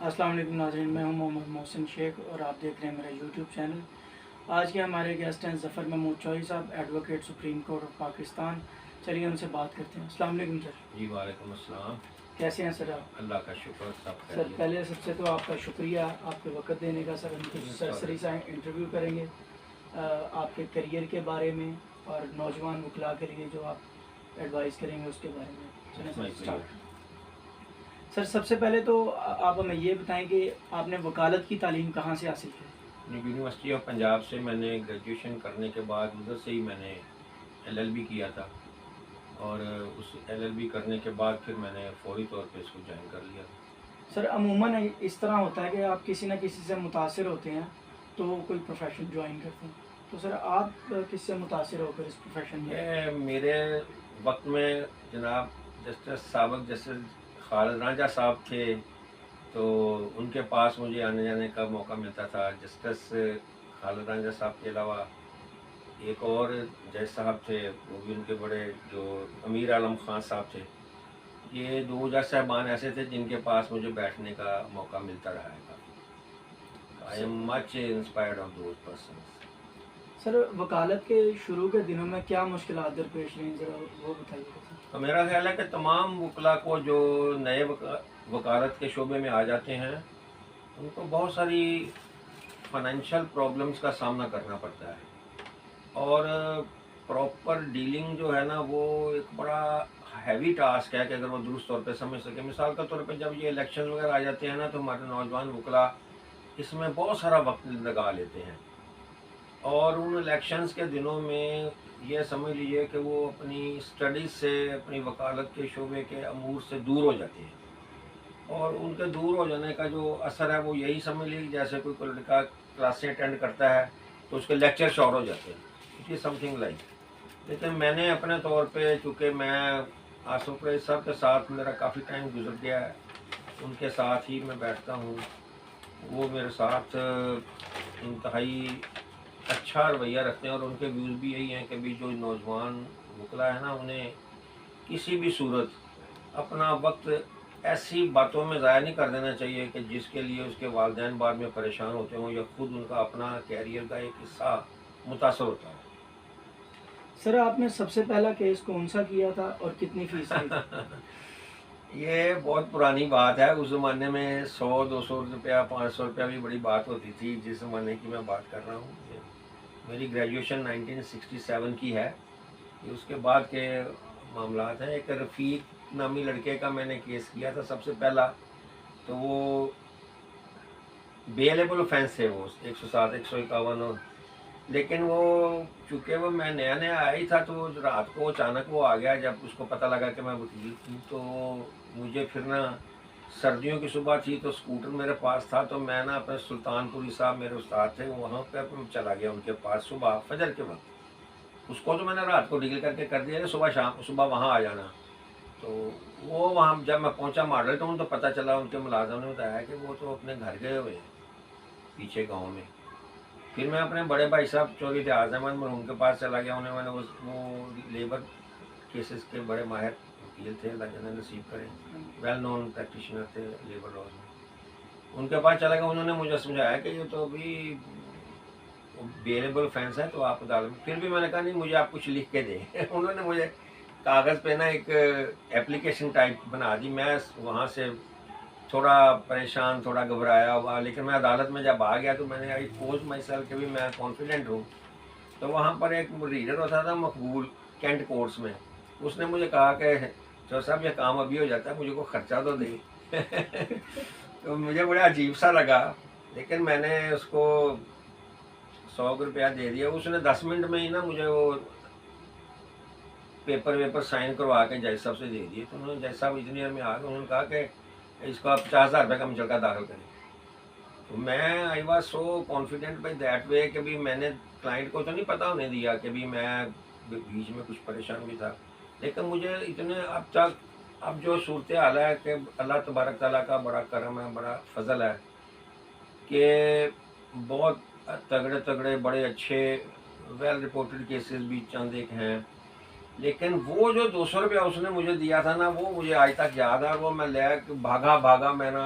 السلام علیکم ناظرین، میں ہوں محمد محسن شیخ اور آپ دیکھ رہے ہیں میرا یوٹیوب چینل۔ آج کے ہمارے گیسٹ ہیں ظفر محمود چوہی صاحب، advocate supreme court of Pakistan. چلیے ان سے بات کرتے ہیں۔ السلام علیکم سر۔ جی وعلیکم السلام۔ کیسے ہیں سر آپ؟ اللہ کا شکر، سب سر خیریت۔ پہلے سب سے تو آپ کا شکریہ آپ کے وقت دینے کا۔ سر ہم کچھ سرسری سا انٹرویو کریں گے آپ کے کیریئر کے بارے میں اور نوجوان وکلاء کے لیے جو آپ ایڈوائز کریں گے اس کے بارے میں۔ چلیں سر اسٹارٹ۔ سر سب سے پہلے تو آپ ہمیں یہ بتائیں کہ آپ نے وکالت کی تعلیم کہاں سے حاصل کی؟ یونیورسٹی آف پنجاب سے میں نے گریجویشن کرنے کے بعد ادھر سے ہی میں نے LLB کیا تھا، اور اس LLB کرنے کے بعد پھر میں نے فوری طور پہ اس کو جوائن کر لیا تھا۔ سر عموماً اس طرح ہوتا ہے کہ آپ کسی نہ کسی سے متاثر ہوتے ہیں تو کوئی پروفیشن جوائن کرتے ہیں، تو سر آپ کس سے متاثر ہو کر اس پروفیشن میں؟ میرے وقت میں جناب جسٹس سابق جسٹس خالد رانجھا صاحب تھے، تو ان کے پاس مجھے آنے جانے کا موقع ملتا تھا۔ جسٹس خالد رانجھا صاحب کے علاوہ ایک اور جج صاحب تھے، وہ بھی ان کے بڑے، جو امیر عالم خان صاحب تھے۔ یہ دو جج صاحبان ایسے تھے جن کے پاس مجھے بیٹھنے کا موقع ملتا رہا ہے۔ I am much inspired of those persons. Sir وکالت کے شروع کے دنوں میں کیا مشکلات درپیش رہیں، ذرا وہ بتائیے گا۔ تو میرا خیال ہے کہ تمام وکلاء کو جو نئے وکالت کے شعبے میں آ جاتے ہیں ان کو بہت ساری فائنینشیل پرابلمس کا سامنا کرنا پڑتا ہے، اور پراپر ڈیلنگ جو ہے نا وہ ایک بڑا ہیوی ٹاسک ہے کہ اگر وہ درست طور پہ سمجھ سکے۔ مثال کے طور پہ جب یہ الیکشن وغیرہ آ جاتے ہیں نا تو ہمارے نوجوان وکلاء اس میں بہت سارا وقت لگا لیتے ہیں، اور ان الیکشنز کے دنوں میں یہ سمجھ لیجئے کہ وہ اپنی اسٹڈیز سے، اپنی وکالت کے شعبے کے امور سے دور ہو جاتے ہیں، اور ان کے دور ہو جانے کا جو اثر ہے وہ یہی سمجھ لیجیے جیسے کوئی لڑکا کلاسیں اٹینڈ کرتا ہے تو اس کے لیکچر شور ہو جاتے ہیں، it is some thing like. لیکن میں نے اپنے طور پہ، چونکہ میں آصف قریشی صاحب کے ساتھ میرا کافی ٹائم گزر گیا ہے، ان کے ساتھ ہی میں بیٹھتا ہوں، وہ میرے ساتھ انتہائی اچھا رویہ رکھتے ہیں، اور ان کے ویوز بھی یہی ہیں کہ بھی جو نوجوان وکلاء ہیں نا انہیں کسی بھی صورت اپنا وقت ایسی باتوں میں ضائع نہیں کر دینا چاہیے کہ جس کے لیے اس کے والدین بعد میں پریشان ہوتے ہوں یا خود ان کا اپنا کیریئر کا ایک حصہ متاثر ہوتا ہے۔ سر آپ نے سب سے پہلا کیس کون سا کیا تھا اور کتنی فیس لی تھی؟ یہ بہت پرانی بات ہے، اس زمانے میں 100-200 روپیہ 500 روپیہ بھی بڑی بات ہوتی تھی، جس زمانے کی میں بات کر رہا ہوں۔ میری گریجویشن 1967 کی ہے، یہ اس کے بعد کے معاملات ہیں۔ ایک رفیق نامی لڑکے کا میں نے کیس کیا تھا سب سے پہلا، تو وہ بیلیبل آفینس ہے، وہ 107 151، لیکن وہ چونکہ وہ میں نیا نیا آیا ہی تھا تو رات کو اچانک وہ آ گیا، جب اس کو پتہ لگا کہ میں وکیل ہوں، تو مجھے پھر نا سردیوں کی صبح تھی تو اسکوٹر میرے پاس تھا، تو میں نا اپنے سلطان پوری صاحب میرے استاد تھے وہاں پہ چلا گیا ان کے پاس صبح فجر کے وقت۔ اس کو تو میں نے رات کو ڈیل کر کے کر دیا کہ صبح وہاں آ جانا۔ تو وہ وہاں جب میں پہنچا ماڈل ٹاؤن تو پتہ چلا ان کے ملازم نے بتایا کہ وہ تو اپنے گھر گئے ہوئے ہیں پیچھے گاؤں میں۔ پھر میں اپنے بڑے بھائی صاحب چودھری اتحاد احمد مرحوم کے پاس چلا گیا، انہیں میں نے وہ لیبر کیسز کے بڑے ماہر وکیل تھے، اللہ جنت نصیب کرے، ویل نون پریکٹیشنر تھے لیبر لاز میں۔ ان کے پاس چلا گیا، انہوں نے مجھے سمجھایا کہ یہ تو ابھی بیلیبل آفینس ہے تو آپ عدالت میں۔ پھر بھی میں نے کہا نہیں، مجھے آپ کچھ لکھ کے دیں۔ انہوں نے مجھے کاغذ پہ نا ایک اپلیکیشن ٹائپ بنا دی، میں وہاں سے تھوڑا پریشان، تھوڑا گھبرایا ہوا، لیکن میں عدالت میں جب آ گیا تو میں نے پوز مائی سیلف کہ بھی میں کانفیڈنٹ ہوں۔ تو وہاں پر ایک ریڈر ہوتا تھا مقبول کینٹ کورٹس میں، اس نے مجھے کہا کہ جو صاحب یہ کام ابھی ہو جاتا ہے، مجھے کو خرچہ تو دے۔ تو مجھے بڑا عجیب سا لگا، لیکن میں نے اس کو 100 روپیہ دے دیا۔ اس نے 10 منٹ میں ہی نا مجھے وہ پیپر سائن کروا کے جج صاحب سے دے دیے۔ تو انہوں نے جج صاحب انجینئر میں آ کے انہوں نے کہا کہ اس کو آپ 50,000 روپے کا مچلکہ داخل کریں۔ تو میں I was so confident by that way کہ بھی میں نے کلائنٹ کو تو نہیں پتہ ہونے دیا کہ بھی میں بیچ میں کچھ پریشان بھی تھا، لیکن مجھے اتنے اب جو صورتحال ہے کہ اللہ تبارک تعالیٰ کا بڑا کرم ہے، بڑا فضل ہے کہ بہت تگڑے بڑے اچھے ویل رپورٹڈ کیسز بھی چند ایک ہیں، لیکن وہ جو 200 روپیہ اس نے مجھے دیا تھا نا وہ مجھے آج تک یاد ہے، اور وہ میں لے کے بھاگا میں نا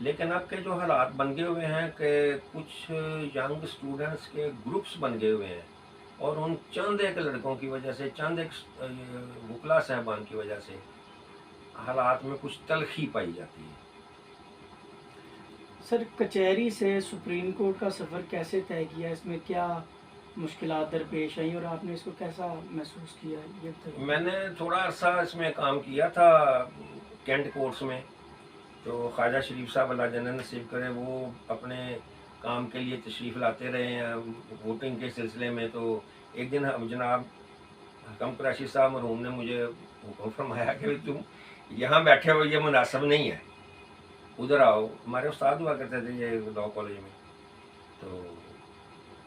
لیکن اب کے جو حالات بن گئے ہوئے ہیں کہ کچھ ینگ اسٹوڈنٹس کے گروپس بن گئے ہوئے ہیں، اور ان چند ایک لڑکوں کی وجہ سے، چند ایک وکلا صاحبان کی وجہ سے حالات میں کچھ تلخی پائی جاتی ہے۔ سر کچہری سے سپریم کورٹ کا سفر کیسے طے کیا، اس میں کیا مشکلات درپیش آئیں اور آپ نے اس کو کیسا محسوس کیا، یہ بتائیے۔ میں نے تھوڑا عرصہ اس میں کام کیا تھا کینٹ کورٹس میں، تو خواجہ شریف صاحب اللہ جنت نصیب کرے وہ اپنے کام کے لیے تشریف لاتے رہے ہیں ووٹنگ کے سلسلے میں۔ تو ایک دن جناب حکم قریشی صاحب مرحوم نے مجھے حکم فرمایا کہ تم یہاں بیٹھے ہو، یہ مناسب نہیں ہے، ادھر آؤ۔ ہمارے استاد ہوا کرتے تھے یہ لاء کالج میں، تو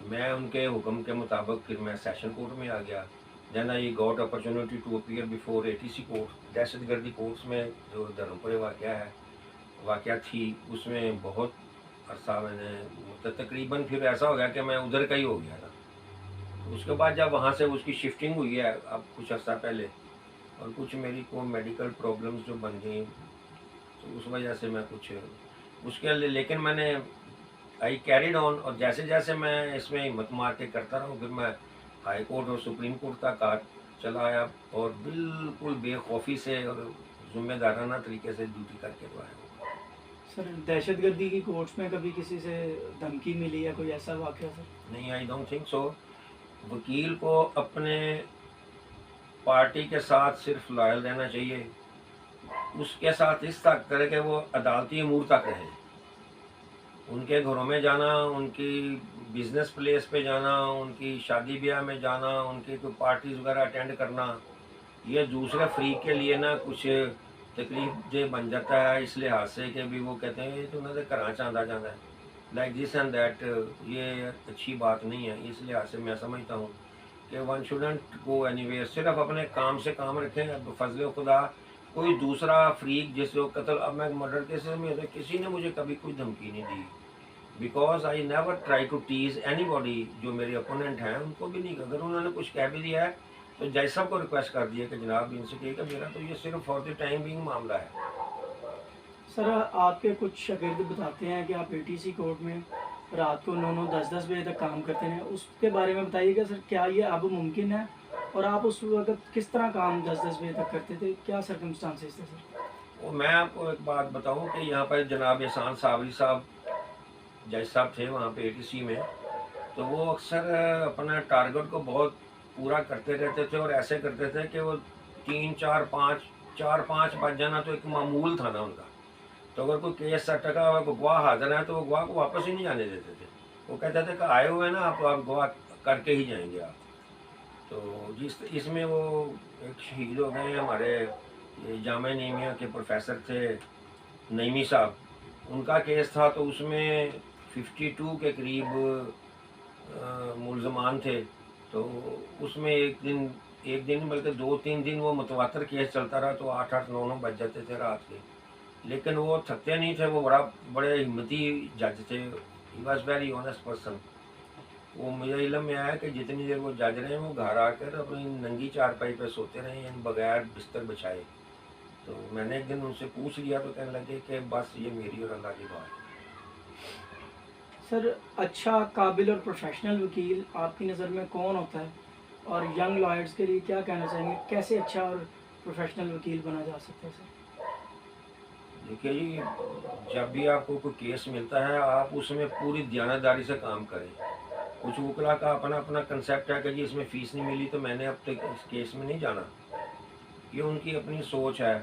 میں ان کے حکم کے مطابق پھر میں سیشن کورٹ میں آ گیا۔ Then I got opportunity to appear before ATC court, دہشت گردی کورٹس میں جو دھرمپورے واقعہ تھی، اس میں بہت عرصہ میں نے تقریباً پھر ایسا ہو گیا کہ میں ادھر کا ہی ہو گیا تھا۔ اس کے بعد جب وہاں سے اس کی شفٹنگ ہوئی ہے اب کچھ عرصہ پہلے، اور کچھ میری کو میڈیکل پرابلمس جو بن گئیں، تو اس وجہ سے میں کچھ اس کے لیکن میں نے آئی کیریڈ آن، اور جیسے جیسے میں اس میں ہمت مار کے کرتا رہا ہوں، پھر میں ہائی کورٹ اور سپریم کورٹ تک چلا آیا، اور بالکل بے خوفی سے اور ذمہ دارانہ طریقے سے ڈیوٹی کر کے تو آیا۔ سر دہشت گردی کی کورٹس میں کبھی کسی سے دھمکی ملی یا کوئی ایسا واقعہ سر؟ نہیں، آئی ڈونٹ تھنک سو۔ وکیل کو اپنے پارٹی کے ساتھ صرف لائل رہنا چاہیے، اس کے ساتھ اس تک کرے کہ وہ عدالتی امور تک رہے، ان کے گھروں میں جانا، ان کی بزنس پلیس پہ جانا، ان کی شادی بیاہ میں جانا، ان کی کوئی پارٹیز وغیرہ اٹینڈ کرنا، یہ دوسرے فریق کے لیے نا کچھ تکلیف دہ بن جاتا ہے، اس لحاظ سے کہ بھی وہ کہتے ہیں یہ تو انہوں نے گھر چاندہ جانا ہے، لائک دس اینڈ دیٹ، یہ اچھی بات نہیں ہے۔ اس لحاظ سے میں سمجھتا ہوں کہ one shouldn't go any where, صرف اپنے کام سے کام رکھیں۔ بفضل خدا کوئی دوسرا فریق جس کو قتل، اب میں مرڈر کیسز میں ہوتا کسی نے مجھے کبھی کوئی دھمکی نہیں دی، because I never try to tease anybody, جو میرے اپوننٹ ہیں ان کو بھی نہیں، اگر انہوں نے کچھ کہہ بھی دیا ہے تو جج صاحب کو ریکویسٹ کر دیا کہ جناب ان سے کہیے کہ میرا تو یہ صرف فار دی ٹائم بینگ معاملہ ہے۔ سر آپ کے کچھ شاگرد بتاتے ہیں کہ آپ ATC کورٹ میں رات کو 9-10 بجے تک کام کرتے ہیں، اس کے بارے میں بتائیے گا سر، کیا یہ اب ممکن ہے، اور آپ اس وقت کس طرح کام 10 بجے تک کرتے تھے، کیا سرکمسٹانسز تھے سر؟ وہ میں آپ کو ایک بات بتاؤں کہ یہاں پر جناب احسان صابری صاحب جج صاحب تھے وہاں پہ ATC میں، تو وہ اکثر اپنا ٹارگٹ کو بہت پورا کرتے رہتے تھے، اور ایسے کرتے تھے کہ وہ 3-4-5 بج جانا تو ایک معمول تھا نا ان کا، تو اگر کوئی کیس اٹکا ہوا، کوئی گواہ حاضر ہے تو وہ گواہ کو واپس ہی نہیں جانے دیتے تھے، وہ کہتے تھے کہ آئے ہوئے ہیں نا آپ گواہ کر کے ہی جائیں گے آپ۔ تو اس میں وہ ایک شہید ہو گئے ہیں ہمارے جامعہ نعیمیہ کے پروفیسر تھے نعیمی صاحب، ان کا کیس تھا، تو اس میں 52 کے قریب ملزمان تھے، تو اس میں ایک دن بلکہ 2-3 دن وہ متواتر کیس چلتا رہا، تو 8-9 بج جاتے تھے رات کے، لیکن وہ تھکتے نہیں تھے، وہ بڑے ہمتی جج تھے، he was very honest person. وہ مجھے علم میں آیا کہ جتنی دیر وہ جج رہے ہیں وہ گھر آ کر اپنی ننگی چارپائی پہ سوتے رہے ہیں بغیر بستر بچھائے۔ تو میں نے ایک دن ان سے پوچھ لیا تو کہنے لگے کہ بس یہ میری اور اللہ کی بات ہے۔ سر اچھا قابل اور پروفیشنل وکیل آپ کی نظر میں کون ہوتا ہے، اور ینگ لائرز کے لیے کیا کہنا چاہیں گے، کیسے اچھا اور پروفیشنل وکیل بنا جا سکتا ہے سر؟ دیکھیے جی، جب بھی آپ کو کوئی کیس ملتا ہے آپ اس میں پوری دیانتداری سے کام کریں۔ کچھ وکلا کا اپنا کنسیپٹ ہے کہ جی اس میں فیس نہیں ملی تو میں نے اب تک اس کیس میں نہیں جانا، یہ ان کی اپنی سوچ ہے۔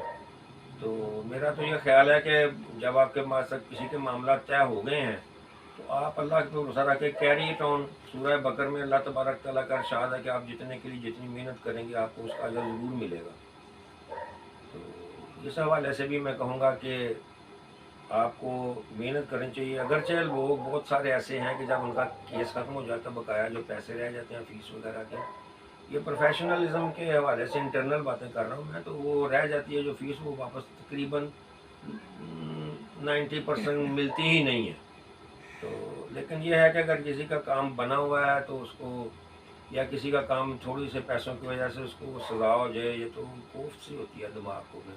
تو میرا تو یہ خیال ہے کہ جب آپ کے پاس کسی کے معاملات طے ہو گئے ہیں تو آپ اللہ کے بھروسہ رکھ کے کیری اٹ آن۔ سورہ بقر میں اللہ تبارک تعالیٰ کا ارشاد ہے کہ آپ جتنے کے لیے جتنی محنت کریں گے آپ کو اس کا اجر ضرور ملے گا۔ تو اس حوالے سے بھی میں کہوں گا کہ آپ کو محنت کرنی چاہیے، اگرچہ لوگ بہت سارے ایسے ہیں کہ جب ان کا کیس ختم ہو جاتا ہے بقایا جو پیسے رہ جاتے ہیں فیس وغیرہ کے، یہ پروفیشنلزم کے حوالے سے انٹرنل باتیں کر رہا ہوں میں، تو وہ رہ جاتی ہے جو فیس وہ واپس تقریباً 90% ملتی ہی نہیں ہے۔ تو لیکن یہ ہے کہ اگر کسی کا کام بنا ہوا ہے تو اس کو، یا کسی کا کام تھوڑی سے پیسوں کی وجہ سے اس کو سزا ہو جائے، یہ تو کوفت سی ہوتی ہے دماغ کو میں۔